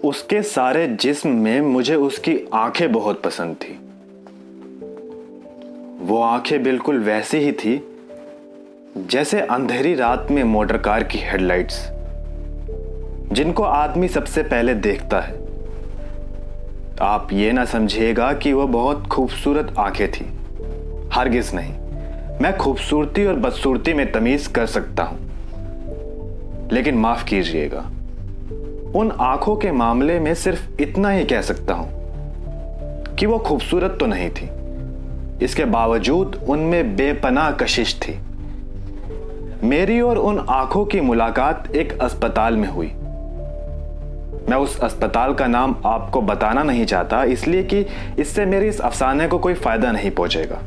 उसके सारे जिस्म में मुझे उसकी आंखें बहुत पसंद थी। वो आंखें बिल्कुल वैसी ही थी जैसे अंधेरी रात में मोटर कार की हेडलाइट्स, जिनको आदमी सबसे पहले देखता है। आप ये ना समझिएगा कि वो बहुत खूबसूरत आंखें थी, हरगिज नहीं। मैं खूबसूरती और बदसूरती में तमीज कर सकता हूं, लेकिन माफ कीजिएगा, उन आंखों के मामले में सिर्फ इतना ही कह सकता हूं कि वो खूबसूरत तो नहीं थी, इसके बावजूद उनमें बेपनाह कशिश थी। मेरी और उन आंखों की मुलाकात एक अस्पताल में हुई। मैं उस अस्पताल का नाम आपको बताना नहीं चाहता, इसलिए कि इससे मेरी इस अफसाने को कोई फायदा नहीं पहुंचेगा।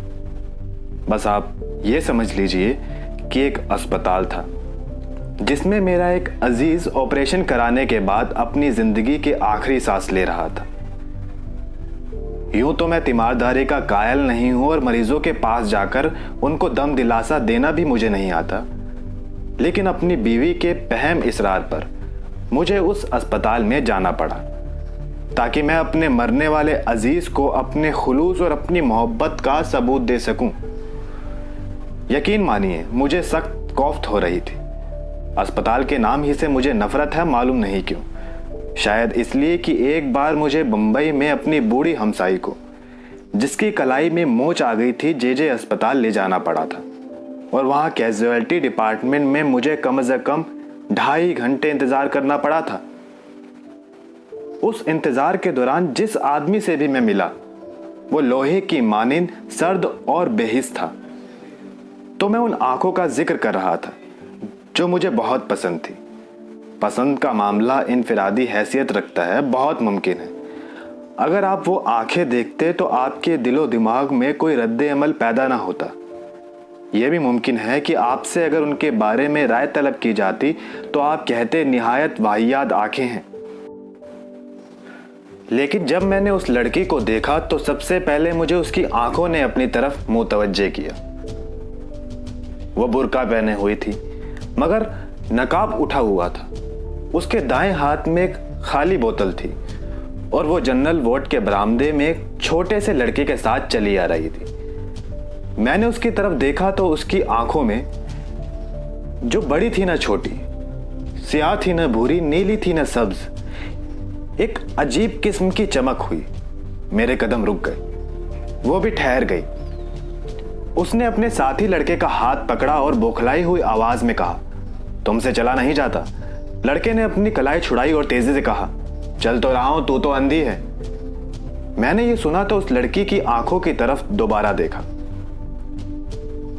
बस आप ये समझ लीजिए कि एक अस्पताल था जिसमें मेरा एक अजीज ऑपरेशन कराने के बाद अपनी जिंदगी के आखिरी सांस ले रहा था। यूं तो मैं तीमारदारी का कायल नहीं हूं और मरीजों के पास जाकर उनको दम दिलासा देना भी मुझे नहीं आता, लेकिन अपनी बीवी के पहम इसरार पर मुझे उस अस्पताल में जाना पड़ा ताकि मैं अपने मरने वाले अजीज को अपने खुलूस और अपनी मोहब्बत का सबूत दे सकूं। यकीन मानिए, मुझे सख्त खौफ हो रही थी। अस्पताल के नाम ही से मुझे नफरत है, मालूम नहीं क्यों। शायद इसलिए कि एक बार मुझे बंबई में अपनी बूढ़ी हमसाई को, जिसकी कलाई में मोच आ गई थी, जे अस्पताल ले जाना पड़ा था और वहां कैजुअलिटी डिपार्टमेंट में मुझे कम से कम 2.5 घंटे इंतजार करना पड़ा था। उस इंतजार के दौरान जिस आदमी से भी मैं मिला वो लोहे की मानिंद सर्द और बेहिस था। तो मैं उन आंखों का जिक्र कर रहा था जो मुझे बहुत पसंद थी। पसंद का मामला इनफिरादी हैसियत रखता है, बहुत मुमकिन है अगर आप वो आंखें देखते तो आपके दिलो दिमाग में कोई रद्द अमल पैदा ना होता। यह भी मुमकिन है कि आपसे अगर उनके बारे में राय तलब की जाती तो आप कहते निहायत वाहियात आंखें हैं। लेकिन जब मैंने उस लड़की को देखा तो सबसे पहले मुझे उसकी आंखों ने अपनी तरफ मुतवज्जे किया। वो बुर्का पहने हुई थी मगर नकाब उठा हुआ था। उसके दाएं हाथ में एक खाली बोतल थी और वो जनरल वार्ड के बरामदे में एक छोटे से लड़के के साथ चली आ रही थी। मैंने उसकी तरफ देखा तो उसकी आंखों में, जो बड़ी थी ना छोटी, स्याह थी ना भूरी, नीली थी ना सब्ज, एक अजीब किस्म की चमक हुई। मेरे कदम रुक गए, वो भी ठहर गई। उसने अपने साथी लड़के का हाथ पकड़ा और बौखलाई हुई आवाज में कहा, तुमसे चला नहीं जाता। लड़के ने अपनी कलाई छुड़ाई और तेजी से कहा, चल तो रहा हूं, तू तो अंधी है। मैंने ये सुना तो उस लड़की की आंखों की तरफ दोबारा देखा।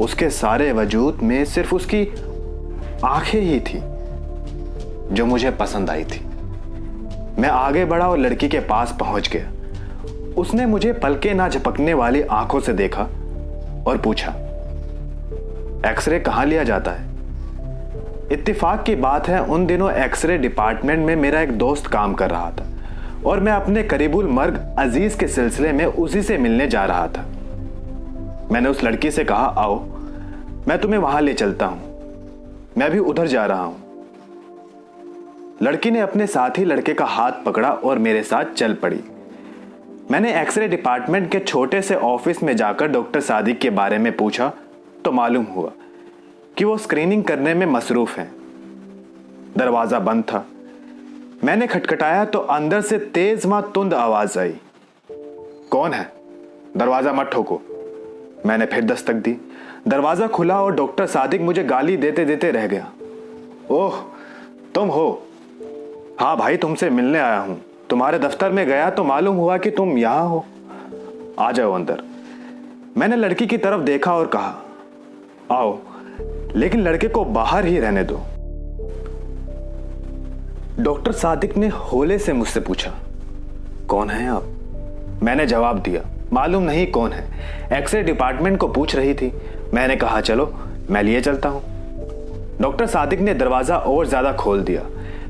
उसके सारे वजूद में सिर्फ उसकी आंखें ही थी जो मुझे पसंद आई थी। मैं आगे बढ़ा और लड़की के पास पहुंच गया। उसने मुझे पलके ना झपकने वाली आंखों से देखा और पूछा, एक्सरे कहां लिया जाता है? इत्तेफाक की बात है, उन दिनों एक्सरे डिपार्टमेंट में मेरा एक दोस्त काम कर रहा था और मैं अपने करीबुल मर्ग अजीज के सिलसिले में उसी से मिलने जा रहा था। मैंने उस लड़की से कहा, आओ मैं तुम्हें वहां ले चलता हूं, मैं भी उधर जा रहा हूं। लड़की ने अपने साथी लड़के का हाथ पकड़ा और मेरे साथ चल पड़ी। मैंने एक्सरे डिपार्टमेंट के छोटे से ऑफिस में जाकर डॉक्टर सादिक के बारे में पूछा तो मालूम हुआ कि वो स्क्रीनिंग करने में मसरूफ हैं। दरवाजा बंद था। मैंने खटखटाया तो अंदर से तेज व तुंद आवाज आई, कौन है? दरवाजा मत ठोको। मैंने फिर दस्तक दी। दरवाजा खुला और डॉक्टर सादिक मुझे गाली देते देते रह गया। ओह, तुम हो? हाँ भाई, तुमसे मिलने आया हूं। तुम्हारे दफ्तर में गया तो मालूम हुआ कि तुम यहां हो। आ जाओ अंदर। मैंने लड़की की तरफ देखा और कहा, आओ, लेकिन लड़के को बाहर ही रहने दो। डॉक्टर सादिक ने होले से मुझसे पूछा, कौन है आप? मैंने जवाब दिया, मालूम नहीं कौन है, एक्सरे डिपार्टमेंट को पूछ रही थी। मैंने कहा, चलो मैं लिए चलता हूं। डॉक्टर सादिक ने दरवाजा और ज्यादा खोल दिया।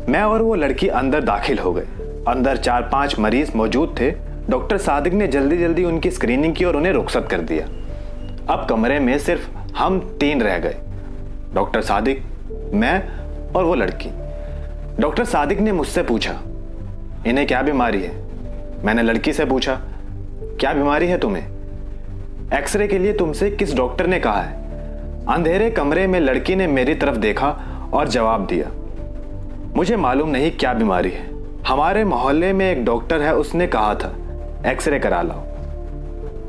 मैं और वो लड़की अंदर दाखिल हो गए। अंदर 4-5 मरीज मौजूद थे। डॉक्टर सादिक ने जल्दी जल्दी उनकी स्क्रीनिंग की और उन्हें रुखसत कर दिया। अब कमरे में सिर्फ हम 3 रह गए, डॉक्टर सादिक, मैं और वो लड़की। डॉक्टर सादिक ने मुझसे पूछा, इन्हें क्या बीमारी है? मैंने लड़की से पूछा, क्या बीमारी है तुम्हें? एक्सरे के लिए तुमसे किस डॉक्टर ने कहा है? अंधेरे कमरे में लड़की ने मेरी तरफ देखा और जवाब दिया, मुझे मालूम नहीं क्या बीमारी है। हमारे मोहल्ले में एक डॉक्टर है, उसने कहा था एक्सरे करा लाओ।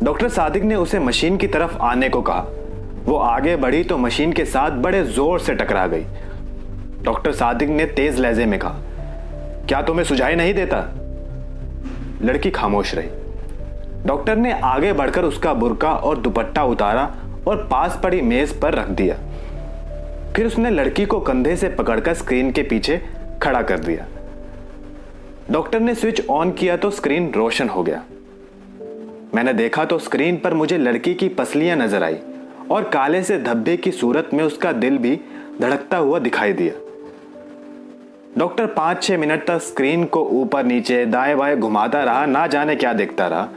डॉक्टर सादिक ने उसे मशीन की तरफ आने को कहा। वो आगे बढ़ी तो मशीन के साथ बड़े जोर से टकरा गई। डॉक्टर सादिक ने तेज लहजे में कहा, क्या तुम्हें सुझाई नहीं देता? लड़की खामोश रही। डॉक्टर ने आगे बढ़कर उसका बुर्का और दुपट्टा उतारा और पास पड़ी मेज पर रख दिया। फिर उसने लड़की को कंधे से पकड़कर स्क्रीन के पीछे खड़ा कर दिया। डॉक्टर ने स्विच ऑन किया तो स्क्रीन रोशन हो गया। मैंने देखा तो स्क्रीन पर मुझे लड़की की पसलियां नजर आई और काले से धब्बे की सूरत में उसका दिल भी धड़कता हुआ दिखाई दिया। डॉक्टर 5-6 मिनट तक स्क्रीन को ऊपर नीचे दाएं बाएं घुमाता रहा, ना जाने क्या देखता रहा।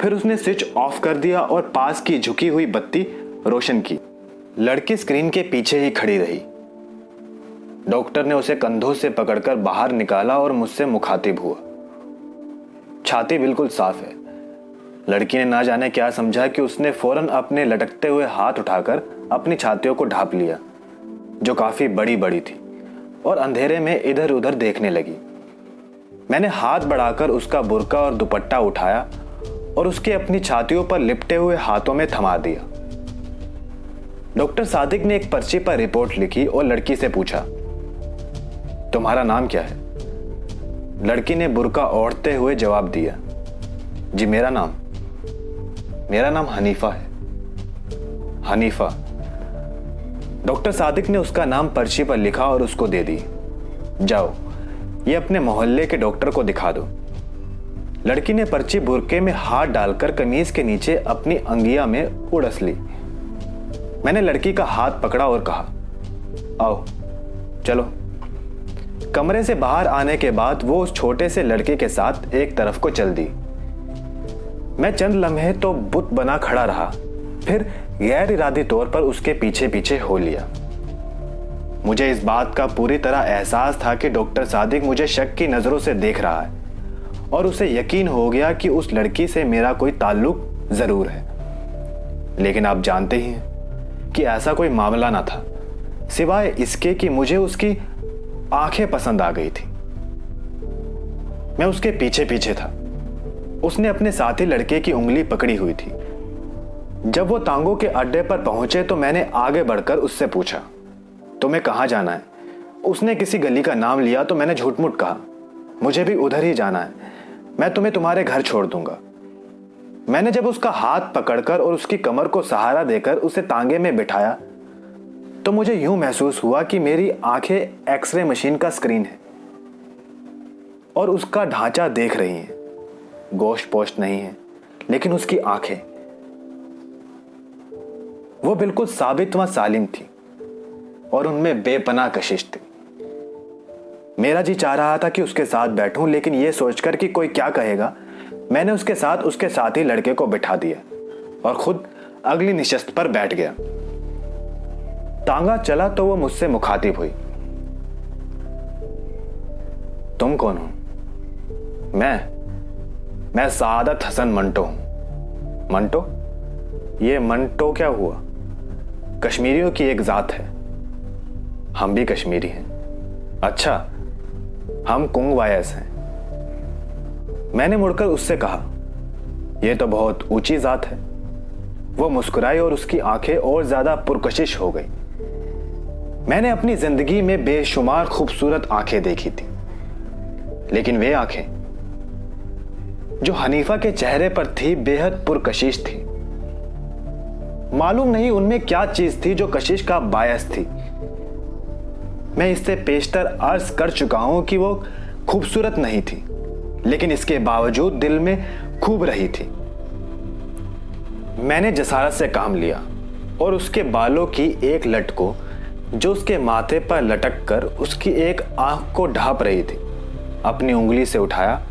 फिर उसने स्विच ऑफ कर दिया और पास की झुकी हुई बत्ती रोशन की। लड़की स्क्रीन के पीछे ही खड़ी रही। डॉक्टर ने उसे कंधों से पकड़कर बाहर निकाला और मुझसे मुखातिब हुआ। छाती बिल्कुल साफ है। लड़की ने ना जाने क्या समझा कि उसने फौरन अपने लटकते हुए हाथ उठाकर अपनी छातियों को ढांप लिया, जो काफी बड़ी बड़ी थी, और अंधेरे में इधर उधर देखने लगी। मैंने हाथ बढ़ाकर उसका बुर्का और दुपट्टा उठाया और उसके अपनी छातियों पर लिपटे हुए हाथों में थमा दिया। डॉक्टर सादिक ने एक पर्ची पर रिपोर्ट लिखी और लड़की से पूछा, तुम्हारा नाम क्या है? लड़की ने बुर्का ओढ़ते हुए जवाब दिया, जी मेरा नाम हनीफा है। हनीफा। डॉक्टर सादिक ने उसका नाम पर्ची पर लिखा और उसको दे दी। जाओ, ये अपने मोहल्ले के डॉक्टर को दिखा दो। लड़की ने पर्ची बुर्के में हाथ डालकर कमीज के नीचे अपनी अंगिया में उड़स ली। मैंने लड़की का हाथ पकड़ा और कहा, आओ चलो। कमरे से बाहर आने के बाद वो उस छोटे से लड़के के साथ एक तरफ को चल दी। मैं चंद लम्हे तो बुत बना खड़ा रहा, फिर गैर इरादी तौर पर उसके पीछे पीछे हो लिया। मुझे इस बात का पूरी तरह एहसास था कि डॉक्टर सादिक मुझे शक की नजरों से देख रहा है और उसे यकीन हो गया कि उस लड़की से मेरा कोई ताल्लुक जरूर है। लेकिन आप जानते ही हैं कि ऐसा कोई मामला ना था, सिवाय इसके कि मुझे उसकी आंखें पसंद आ गई थी। मैं उसके पीछे पीछे था। उसने अपने साथी लड़के की उंगली पकड़ी हुई थी। जब वो तांगों के अड्डे पर पहुंचे तो मैंने आगे बढ़कर उससे पूछा, तुम्हें कहां जाना है? उसने किसी गली का नाम लिया तो मैंने झूठ-मूठ कहा, मुझे भी उधर ही जाना है, मैं तुम्हें तुम्हारे घर छोड़ दूंगा। मैंने जब उसका हाथ पकड़कर और उसकी कमर को सहारा देकर उसे तांगे में बिठाया तो मुझे यूं महसूस हुआ कि मेरी आंखें एक्सरे मशीन का स्क्रीन है और उसका ढांचा देख रही हैं। गोश्त पोश्त नहीं है, लेकिन उसकी आंखें, वो बिल्कुल साबित व सालिम थी और उनमें बेपनाह कशिश थी। मेरा जी चाह रहा था कि उसके साथ बैठूं, लेकिन यह सोचकर कि कोई क्या कहेगा, मैंने उसके साथ उसके साथी लड़के को बिठा दिया और खुद अगली निशस्त पर बैठ गया। तांगा चला तो वो मुझसे मुखातिब हुई, तुम कौन हो? मैं सादत हसन मंटो हूं। मंटो? ये मंटो क्या हुआ? कश्मीरियों की एक जात है। हम भी कश्मीरी हैं। अच्छा, हम कुंगवायस हैं। मैंने मुड़कर उससे कहा, यह तो बहुत ऊंची जात है। वो मुस्कुराई और उसकी आंखें और ज्यादा पुरकशिश हो गई। मैंने अपनी जिंदगी में बेशुमार खूबसूरत आंखें देखी थी, लेकिन वे आंखें जो हनीफा के चेहरे पर थी बेहद पुरकशिश थी। मालूम नहीं उनमें क्या चीज थी जो कशिश का बायस थी। मैं इससे पेशतर अर्ज कर चुका हूं कि वो खूबसूरत नहीं थी, लेकिन इसके बावजूद दिल में खूब रही थी। मैंने जसारत से काम लिया और उसके बालों की एक लट को जो उसके माथे पर लटक कर उसकी एक आंख को ढांप रही थी। अपनी उंगली से उठाया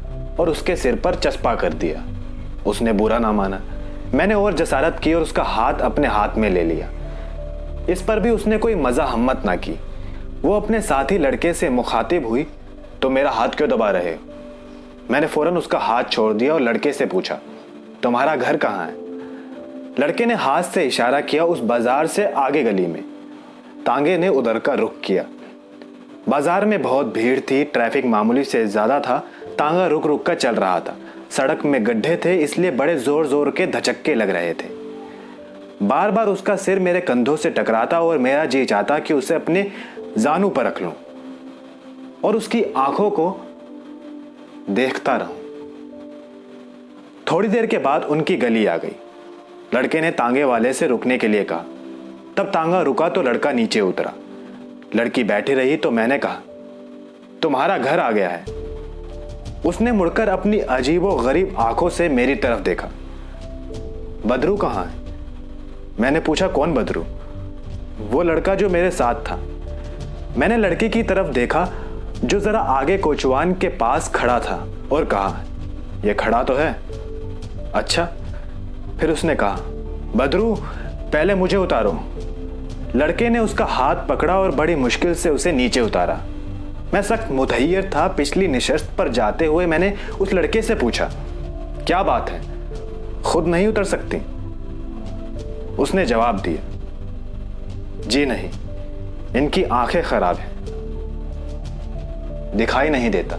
और उसके सिर पर चस्पा कर दिया। उसने बुरा ना माना। मैंने और जसारत की और उसका हाथ अपने हाथ में ले लिया। इस पर भी उसने कोई मजा हिम्मत ना की। वो अपने साथी लड़के से मुखातिब हुई, तो मेरा हाथ क्यों दबा रहे हो? मैंने फौरन उसका हाथ छोड़ दिया और लड़के से पूछा, तुम्हारा घर कहाँ है? लड़के ने हाथ से इशारा किया उस बाजार से आगे गली में। तांगे ने उधर का रुख किया। बाजार में बहुत भीड़ थी, ट्रैफिक मामूली से ज्यादा था। तांगा रुक रुक कर चल रहा था। सड़क में गड्ढे थे, इसलिए बड़े जोर जोर के धचक्के लग रहे थे। बार बार उसका सिर मेरे कंधों से टकराता और मेरा जी चाहता कि उसे अपने जानू पर रख लूं और उसकी आंखों को देखता रहूं। थोड़ी देर के बाद उनकी गली आ गई। लड़के ने तांगे वाले से रुकने के लिए कहा। तब तांगा रुका तो लड़का नीचे उतरा। लड़की बैठी रही तो मैंने कहा, तुम्हारा घर आ गया है। उसने मुड़कर अपनी अजीबो गरीब आंखों से मेरी तरफ देखा। बदरू कहाँ है? मैंने पूछा, कौन बदरू? वो लड़का जो मेरे साथ था। मैंने लड़की की तरफ देखा जो जरा आगे कोचवान के पास खड़ा था और कहा, यह खड़ा तो है। अच्छा। फिर उसने कहा, बदरू पहले मुझे उतारो। लड़के ने उसका हाथ पकड़ा और बड़ी मुश्किल से उसे नीचे उतारा। मैं सख्त मुतहय्यर था। पिछली निशस्त पर जाते हुए मैंने उस लड़के से पूछा, क्या बात है, खुद नहीं उतर सकती? उसने जवाब दिया, जी नहीं, इनकी आंखें खराब हैं, दिखाई नहीं देता।